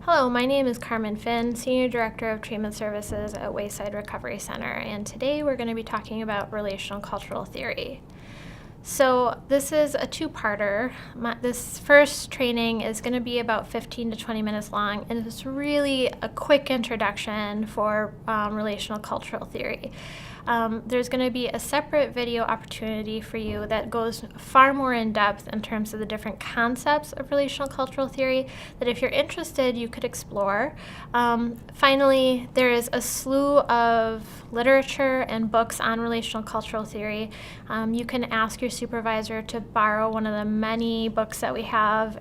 Hello, my name is Carmen Finn, Senior Director of Treatment Services at Wayside Recovery Center, and today we're going to be talking about relational cultural theory. So this is a two-parter. This first training is going to be about 15 to 20 minutes long, and it's really a quick introduction for relational cultural theory. There's going to be a separate video opportunity for you that goes far more in depth in terms of the different concepts of relational cultural theory that if you're interested, you could explore. Finally, there is a slew of literature and books on relational cultural theory. You can ask your supervisor to borrow one of the many books that we have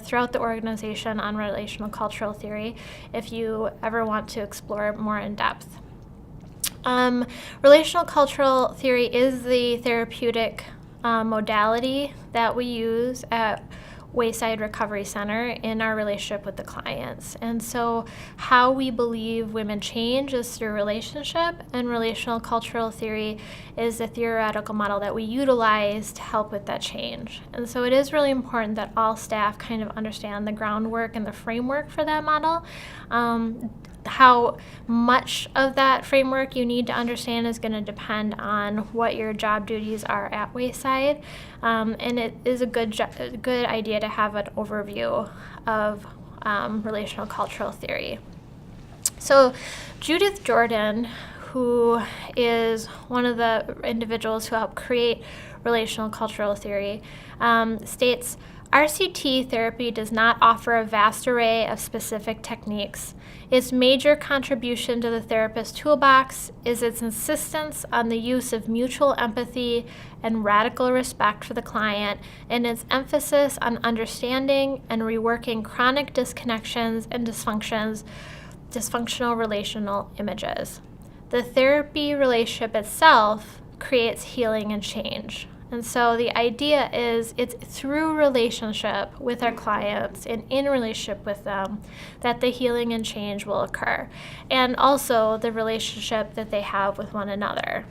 throughout the organization on relational cultural theory if you ever want to explore more in depth. Relational cultural theory is the therapeutic modality that we use at Wayside Recovery Center in our relationship with the clients. And so how we believe women change is through relationship, and relational cultural theory is the theoretical model that we utilize to help with that change. And so it is really important that all staff kind of understand the groundwork and the framework for that model. How much of that framework you need to understand is going to depend on what your job duties are at Wayside, and it is a good idea to have an overview of relational cultural theory. So Judith Jordan, who is one of the individuals who helped create relational cultural theory, states, RCT therapy does not offer a vast array of specific techniques. Its major contribution to the therapist's toolbox is its insistence on the use of mutual empathy and radical respect for the client, and its emphasis on understanding and reworking chronic disconnections and dysfunctional relational images. The therapy relationship itself creates healing and change. And so the idea is it's through relationship with our clients and in relationship with them that the healing and change will occur, and also the relationship that they have with one another.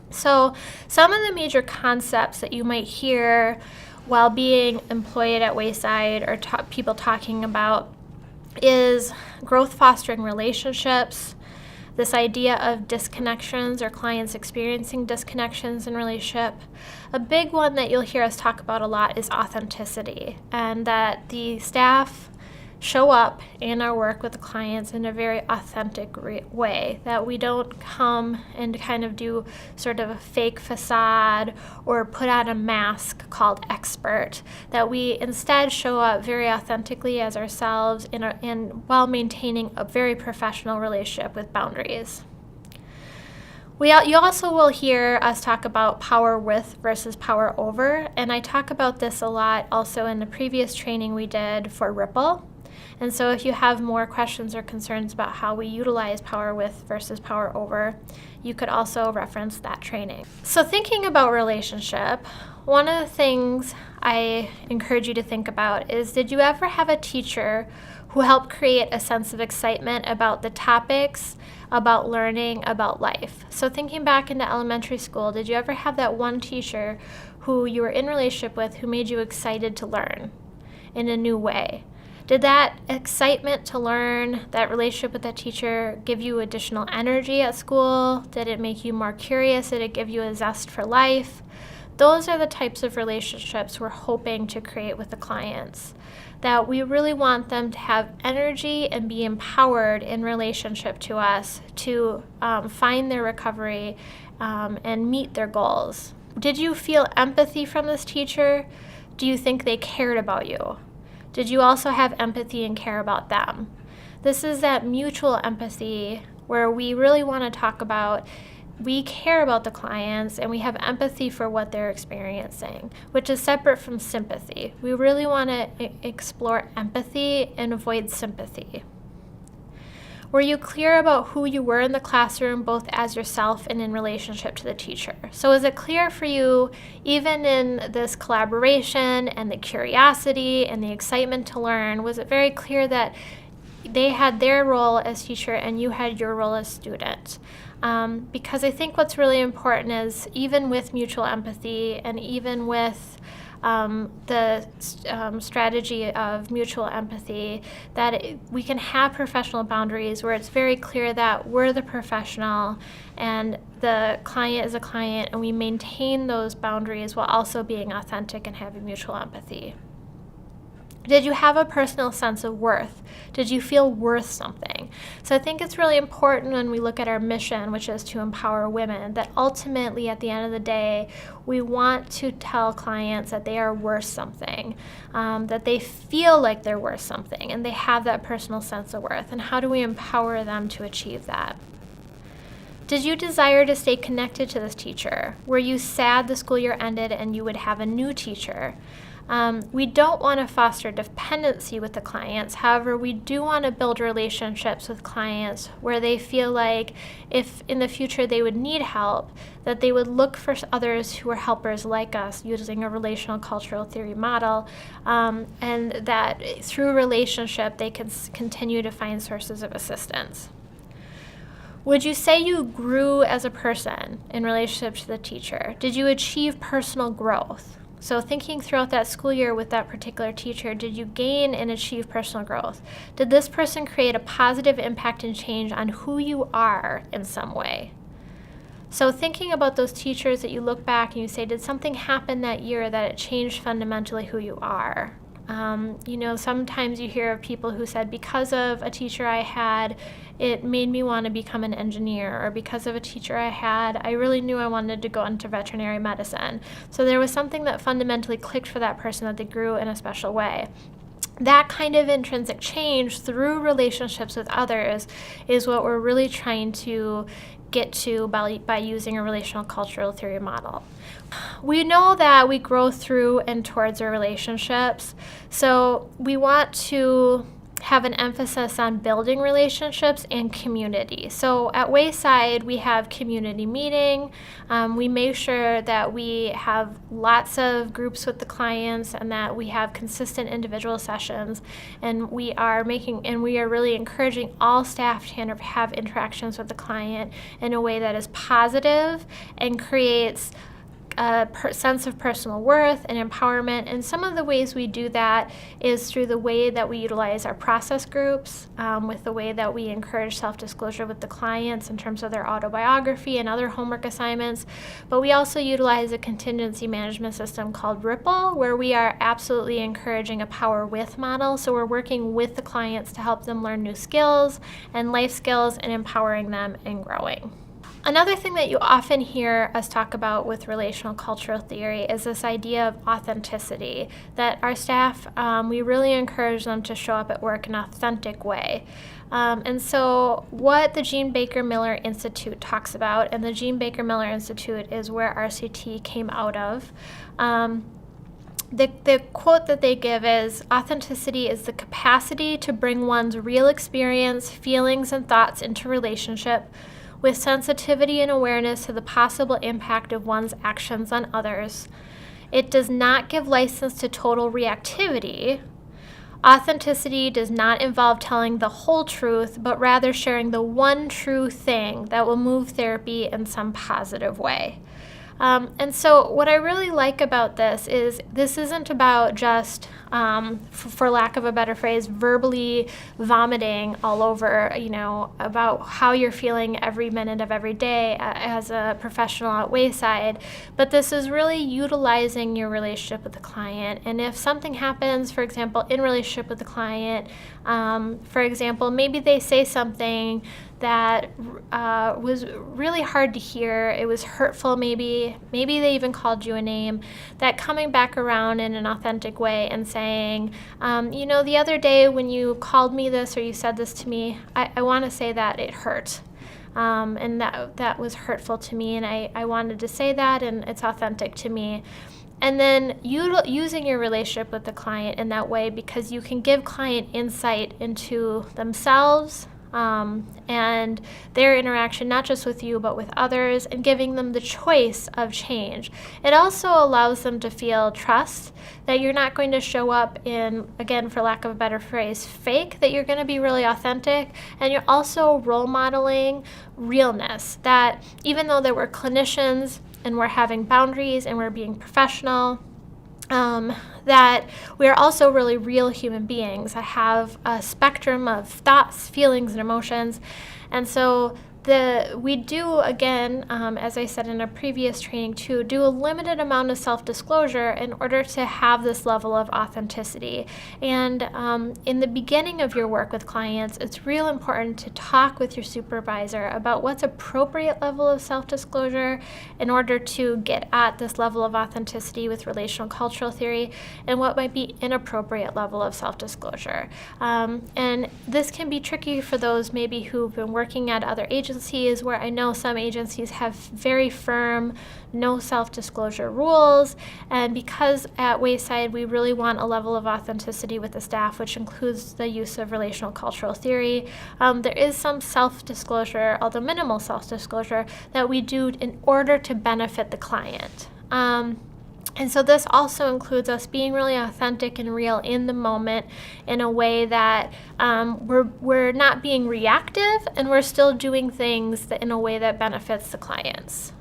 So some of the major concepts that you might hear while being employed at Wayside or people talking about is growth fostering relationships, this idea of disconnections or clients experiencing disconnections in relationship. A big one that you'll hear us talk about a lot is authenticity, and that the staff show up in our work with the clients in a very authentic way, that we don't come and kind of do sort of a fake facade or put on a mask called expert, that we instead show up very authentically as ourselves while maintaining a very professional relationship with boundaries. You also will hear us talk about power with versus power over, and I talk about this a lot also in the previous training we did for Ripple. And so if you have more questions or concerns about how we utilize power with versus power over, you could also reference that training. So thinking about relationship, one of the things I encourage you to think about is, did you ever have a teacher who helped create a sense of excitement about the topics, about learning, about life? So thinking back into elementary school, did you ever have that one teacher who you were in relationship with who made you excited to learn in a new way? Did that excitement to learn, that relationship with that teacher, give you additional energy at school? Did it make you more curious? Did it give you a zest for life? Those are the types of relationships we're hoping to create with the clients, that we really want them to have energy and be empowered in relationship to us to find their recovery and meet their goals. Did you feel empathy from this teacher? Do you think they cared about you? Did you also have empathy and care about them? This is that mutual empathy where we really want to talk about we care about the clients and we have empathy for what they're experiencing, which is separate from sympathy. We really want to explore empathy and avoid sympathy. Were you clear about who you were in the classroom, both as yourself and in relationship to the teacher? So is it clear for you, even in this collaboration and the curiosity and the excitement to learn, was it very clear that they had their role as teacher and you had your role as student? Because I think what's really important is, even with mutual empathy and even with strategy of mutual empathy, that we can have professional boundaries where it's very clear that we're the professional and the client is a client, and we maintain those boundaries while also being authentic and having mutual empathy. Did you have a personal sense of worth? Did you feel worth something? So I think it's really important when we look at our mission, which is to empower women, that ultimately at the end of the day, we want to tell clients that they are worth something, that they feel like they're worth something, and they have that personal sense of worth. And how do we empower them to achieve that? Did you desire to stay connected to this teacher? Were you sad the school year ended and you would have a new teacher? We don't want to foster dependency with the clients. However, we do want to build relationships with clients where they feel like if in the future they would need help, that they would look for others who are helpers like us using a relational cultural theory model, and that through relationship they can continue to find sources of assistance. Would you say you grew as a person in relationship to the teacher? Did you achieve personal growth? So thinking throughout that school year with that particular teacher, did you gain and achieve personal growth? Did this person create a positive impact and change on who you are in some way? So thinking about those teachers that you look back and you say, did something happen that year that it changed fundamentally who you are? Sometimes you hear of people who said, because of a teacher I had, it made me want to become an engineer, or because of a teacher I had, I really knew I wanted to go into veterinary medicine. So there was something that fundamentally clicked for that person, that they grew in a special way. That kind of intrinsic change through relationships with others is what we're really trying to get to by using a relational cultural theory model. We know that we grow through and towards our relationships, so we want to have an emphasis on building relationships and community. So at Wayside, we have community meeting. We make sure that we have lots of groups with the clients and that we have consistent individual sessions. And we are really encouraging all staff to have interactions with the client in a way that is positive and creates a sense of personal worth and empowerment. And some of the ways we do that is through the way that we utilize our process groups, with the way that we encourage self-disclosure with the clients in terms of their autobiography and other homework assignments. But we also utilize a contingency management system called Ripple, where we are absolutely encouraging a power with model. So we're working with the clients to help them learn new skills and life skills and empowering them and growing. Another thing that you often hear us talk about with relational cultural theory is this idea of authenticity, that our staff, we really encourage them to show up at work in an authentic way. And so what the Jean Baker Miller Institute talks about, and the Jean Baker Miller Institute is where RCT came out of, the quote that they give is, authenticity is the capacity to bring one's real experience, feelings, and thoughts into relationship with sensitivity and awareness to the possible impact of one's actions on others. It does not give license to total reactivity. Authenticity does not involve telling the whole truth, but rather sharing the one true thing that will move therapy in some positive way. And so what I really like about this is this isn't about just, for lack of a better phrase, verbally vomiting all over, about how you're feeling every minute of every day as a professional at Wayside. But this is really utilizing your relationship with the client. And if something happens, for example, in relationship with the client, for example, maybe they say something that was really hard to hear, it was hurtful maybe they even called you a name, that coming back around in an authentic way and saying, the other day when you called me this or you said this to me, I want to say that it hurt. And that was hurtful to me, and I wanted to say that, and it's authentic to me. And then using your relationship with the client in that way, because you can give client insight into themselves, and their interaction, not just with you, but with others, and giving them the choice of change. It also allows them to feel trust, that you're not going to show up in, again, for lack of a better phrase, fake, that you're going to be really authentic, and you're also role modeling realness, that even though that we're clinicians and we're having boundaries and we're being professional, that we are also really real human beings that have a spectrum of thoughts, feelings, and emotions. And so we do, again, as I said in a previous training too, do a limited amount of self-disclosure in order to have this level of authenticity. And in the beginning of your work with clients, it's real important to talk with your supervisor about what's appropriate level of self-disclosure in order to get at this level of authenticity with relational cultural theory, and what might be inappropriate level of self-disclosure. And this can be tricky for those maybe who've been working at other agencies, where I know some agencies have very firm no self-disclosure rules, and because at Wayside we really want a level of authenticity with the staff, which includes the use of relational cultural theory, there is some self-disclosure, although minimal self-disclosure, that we do in order to benefit the client. And so this also includes us being really authentic and real in the moment in a way that we're not being reactive, and we're still doing things in a way that benefits the clients.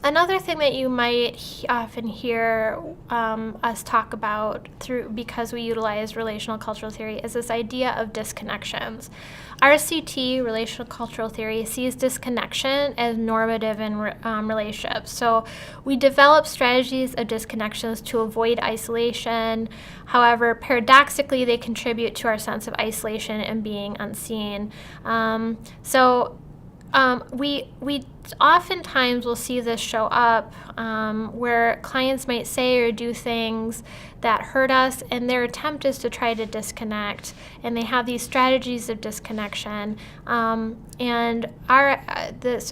Another thing that you might often hear us talk about because we utilize relational cultural theory is this idea of disconnections. RCT, relational cultural theory, sees disconnection as normative in relationships. So we develop strategies of disconnections to avoid isolation. However, paradoxically, they contribute to our sense of isolation and being unseen. We oftentimes will see this show up where clients might say or do things that hurt us, and their attempt is to try to disconnect, and they have these strategies of disconnection. So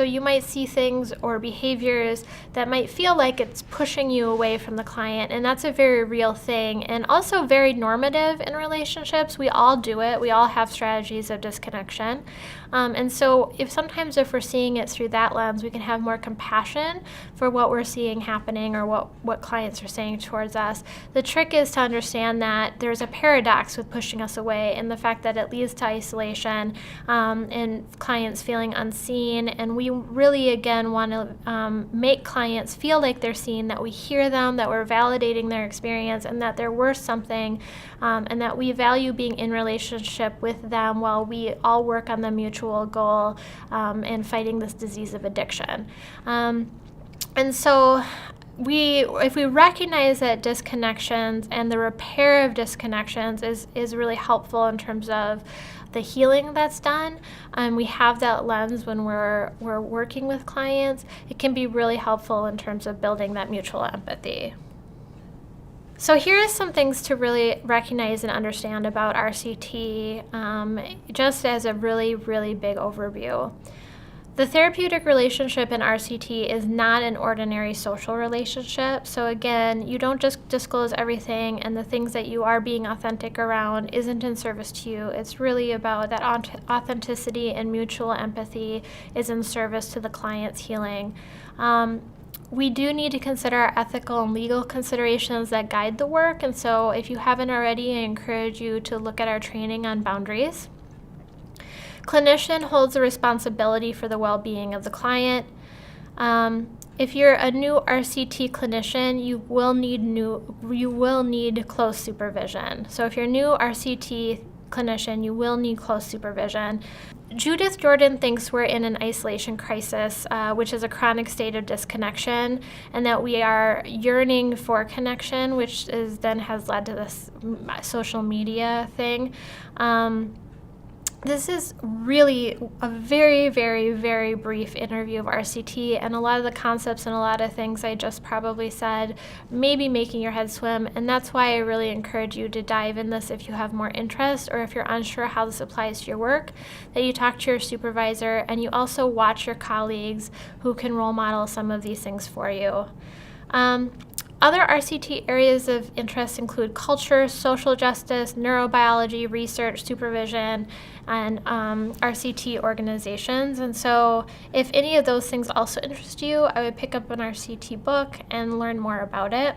you might see things or behaviors that might feel like it's pushing you away from the client, and that's a very real thing, and also very normative in relationships. We all do it. We all have strategies of disconnection. And so if we're seeing it through that lens, we can have more compassion for what we're seeing happening or what clients are saying towards us. The trick is to understand that there's a paradox with pushing us away, and the fact that it leads to isolation and clients feeling unseen. And we really, again, want to make clients feel like they're seen, that we hear them, that we're validating their experience, and that they're worth something, and that we value being in relationship with them while we all work on the mutual goal in fighting this disease of addiction. And so if we recognize that disconnections and the repair of disconnections is really helpful in terms of the healing that's done, we have that lens when we're working with clients, it can be really helpful in terms of building that mutual empathy. So here are some things to really recognize and understand about RCT, just as a really, really big overview. The therapeutic relationship in RCT is not an ordinary social relationship. So again, you don't just disclose everything, and the things that you are being authentic around isn't in service to you. It's really about that authenticity and mutual empathy is in service to the client's healing. We do need to consider ethical and legal considerations that guide the work. And so if you haven't already, I encourage you to look at our training on boundaries. Clinician holds the responsibility for the well-being of the client. If you're a new RCT clinician, you will need close supervision. So if you're a new RCT clinician, you will need close supervision. Judith Jordan thinks we're in an isolation crisis, which is a chronic state of disconnection, and that we are yearning for connection, which then has led to this social media thing. This is really a very, very, very brief interview of RCT, and a lot of the concepts and a lot of things I just probably said may be making your head swim, and that's why I really encourage you to dive in this if you have more interest, or if you're unsure how this applies to your work, that you talk to your supervisor, and you also watch your colleagues who can role model some of these things for you. Other RCT areas of interest include culture, social justice, neurobiology, research, supervision, and RCT organizations. And so if any of those things also interest you, I would pick up an RCT book and learn more about it.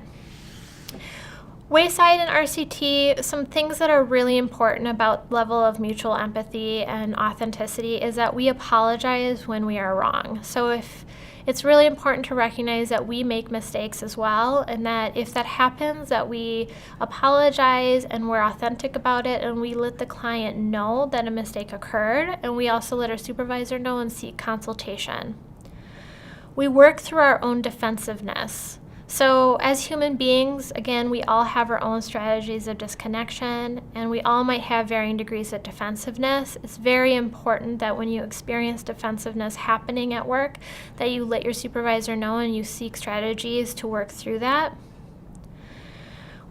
Wayside and RCT, some things that are really important about level of mutual empathy and authenticity is that we apologize when we are wrong. So if It's really important to recognize that we make mistakes as well, and that if that happens, that we apologize and we're authentic about it, and we let the client know that a mistake occurred, and we also let our supervisor know and seek consultation. We work through our own defensiveness. So as human beings, again, we all have our own strategies of disconnection, and we all might have varying degrees of defensiveness. It's very important that when you experience defensiveness happening at work, that you let your supervisor know and you seek strategies to work through that.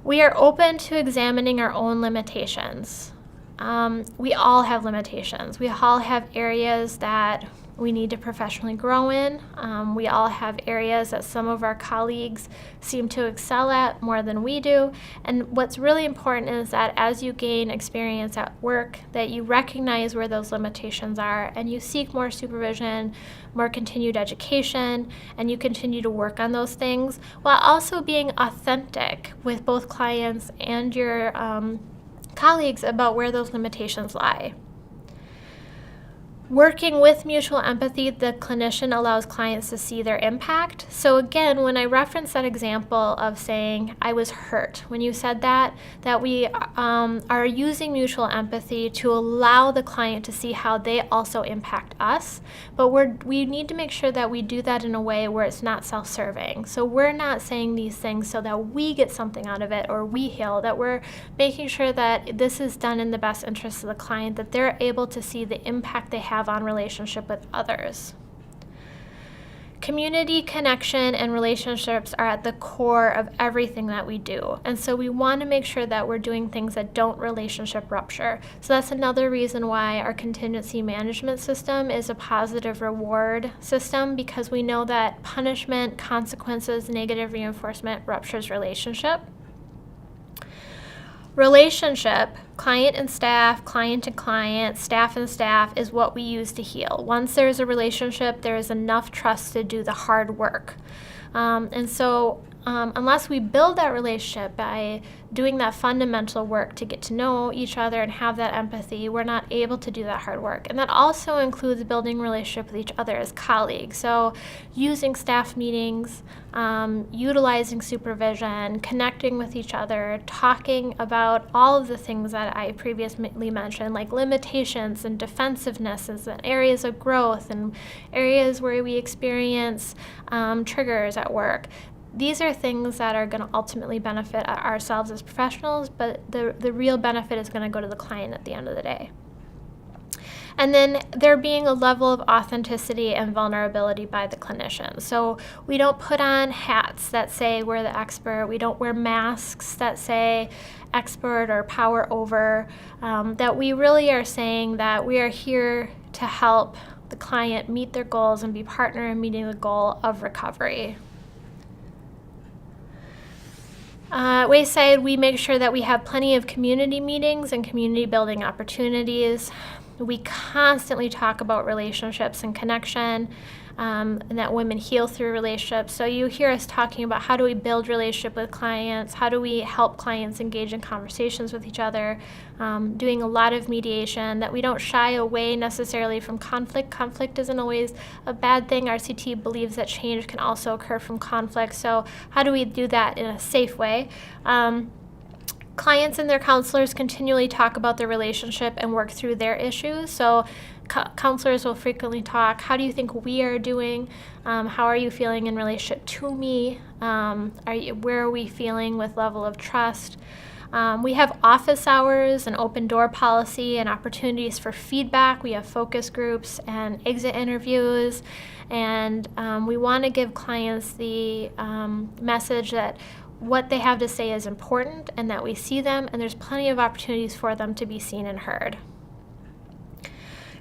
We are open to examining our own limitations. We all have limitations. We all have areas that we need to professionally grow in. We all have areas that some of our colleagues seem to excel at more than we do. And what's really important is that as you gain experience at work, that you recognize where those limitations are and you seek more supervision, more continued education, and you continue to work on those things while also being authentic with both clients and your colleagues about where those limitations lie. Working with mutual empathy, the clinician allows clients to see their impact. So again, when I reference that example of saying, I was hurt, when you said that we are using mutual empathy to allow the client to see how they also impact us, but we need to make sure that we do that in a way where it's not self-serving. So we're not saying these things so that we get something out of it or we heal, that we're making sure that this is done in the best interest of the client, that they're able to see the impact they have on relationship with others. Community, connection, and relationships are at the core of everything that we do. And so we want to make sure that we're doing things that don't relationship rupture. So that's another reason why our contingency management system is a positive reward system, because we know that punishment, consequences, negative reinforcement ruptures relationship. Relationship, client and staff, client and client, staff and staff, is what we use to heal. Once there's a relationship, there is enough trust to do the hard work. Unless we build that relationship by doing that fundamental work to get to know each other and have that empathy, we're not able to do that hard work. And that also includes building relationship with each other as colleagues. So using staff meetings, utilizing supervision, connecting with each other, talking about all of the things that I previously mentioned, like limitations and defensiveness and areas of growth and areas where we experience triggers at work. These are things that are going to ultimately benefit ourselves as professionals, but the real benefit is going to go to the client at the end of the day. And then there being a level of authenticity and vulnerability by the clinician. So we don't put on hats that say we're the expert. We don't wear masks that say expert or power over. That we really are saying that we are here to help the client meet their goals and be partner in meeting the goal of recovery. At Wayside, we make sure that we have plenty of community meetings and community building opportunities. We constantly talk about relationships and connection, and that women heal through relationships. So you hear us talking about how do we build relationship with clients, how do we help clients engage in conversations with each other, doing a lot of mediation, that we don't shy away necessarily from conflict. Conflict isn't always a bad thing. RCT believes that change can also occur from conflict. So how do we do that in a safe way? Clients and their counselors continually talk about their relationship and work through their issues. So counselors will frequently talk, how do you think we are doing? How are you feeling in relationship to me? Where are we feeling with level of trust? We have office hours and open door policy and opportunities for feedback. We have focus groups and exit interviews. And we want to give clients the message that what they have to say is important and that we see them, and there's plenty of opportunities for them to be seen and heard.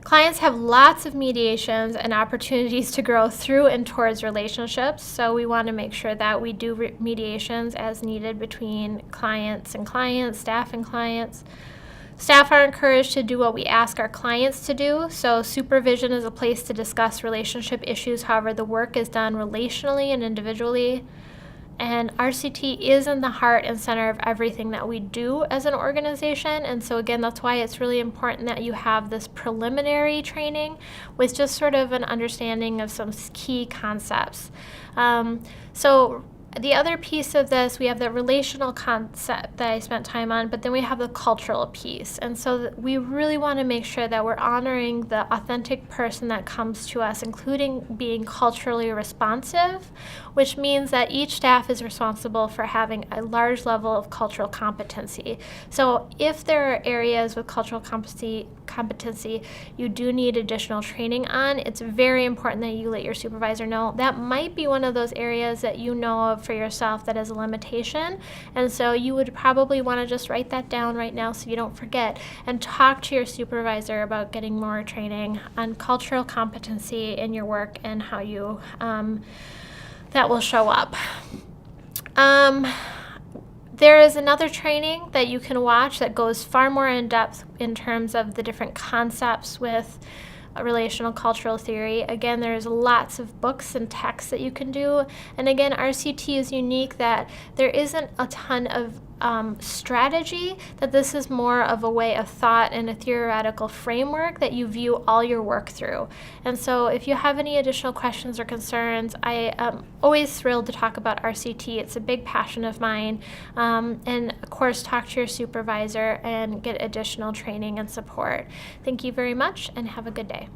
Clients have lots of mediations and opportunities to grow through and towards relationships, so we want to make sure that we do mediations as needed between clients and clients, staff and clients. Staff are encouraged to do what we ask our clients to do, so supervision is a place to discuss relationship issues. However, the work is done relationally and individually. And RCT is in the heart and center of everything that we do as an organization. And so, again, that's why it's really important that you have this preliminary training with just sort of an understanding of some key concepts. So the other piece of this, we have the relational concept that I spent time on, but then we have the cultural piece. And so we really want to make sure that we're honoring the authentic person that comes to us, including being culturally responsive, which means that each staff is responsible for having a large level of cultural competency. So if there are areas with cultural competency you do need additional training on, it's very important that you let your supervisor know. That might be one of those areas that you know of for yourself that is a limitation, and so you would probably want to just write that down right now so you don't forget, and talk to your supervisor about getting more training on cultural competency in your work and how you that will show up. There is another training that you can watch that goes far more in depth in terms of the different concepts with relational cultural theory. Again, there's lots of books and texts that you can do. And again, RCT is unique that there isn't a ton of strategy, that this is more of a way of thought and a theoretical framework that you view all your work through. And so if you have any additional questions or concerns, I am always thrilled to talk about RCT. It's a big passion of mine. And of course, talk to your supervisor and get additional training and support. Thank you very much and have a good day.